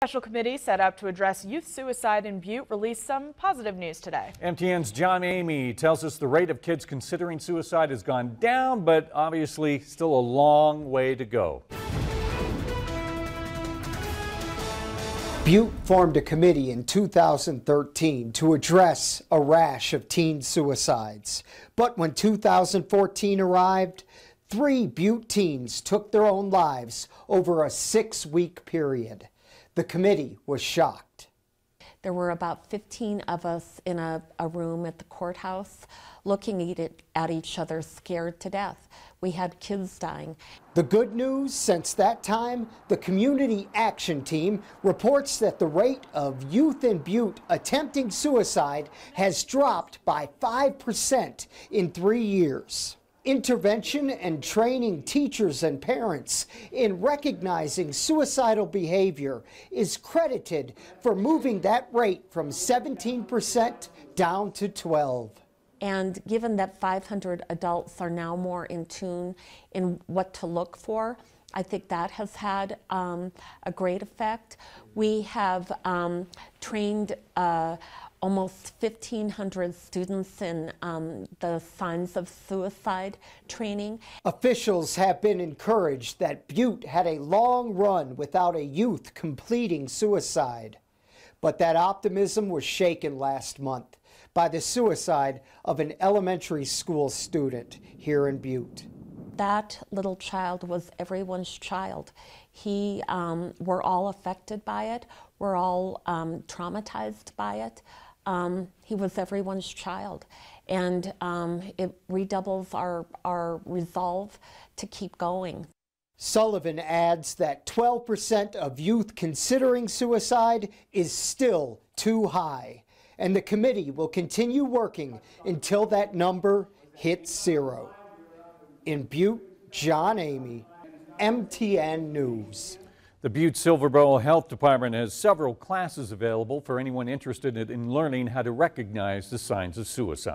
Special committee set up to address youth suicide in Butte released some positive news today. MTN's John Amy tells us the rate of kids considering suicide has gone down, but obviously still a long way to go. Butte formed a committee in 2013 to address a rash of teen suicides. But when 2014 arrived, 3 Butte teens took their own lives over a 6-week period. The committee was shocked. There were about 15 of us in a room at the courthouse looking at each other, scared to death. We had kids dying. The good news, since that time, the Community Action Team reports that the rate of youth in Butte attempting suicide has dropped by 5% in 3 years. Intervention and training teachers and parents in recognizing suicidal behavior is credited for moving that rate from 17% down to 12%. And given that 500 adults are now more in tune in what to look for, I think that has had a great effect. We have trained almost 1,500 students in the signs of suicide training. Officials have been encouraged that Butte had a long run without a youth completing suicide. But that optimism was shaken last month by the suicide of an elementary school student here in Butte. That little child was everyone's child. We're all affected by it. We're all traumatized by it. He was everyone's child, and it redoubles our resolve to keep going. Sullivan adds that 12% of youth considering suicide is still too high, and the committee will continue working until that number hits 0. In Butte, John Amy, MTN News. The Butte Silverboro Health Department has several classes available for anyone interested in learning how to recognize the signs of suicide.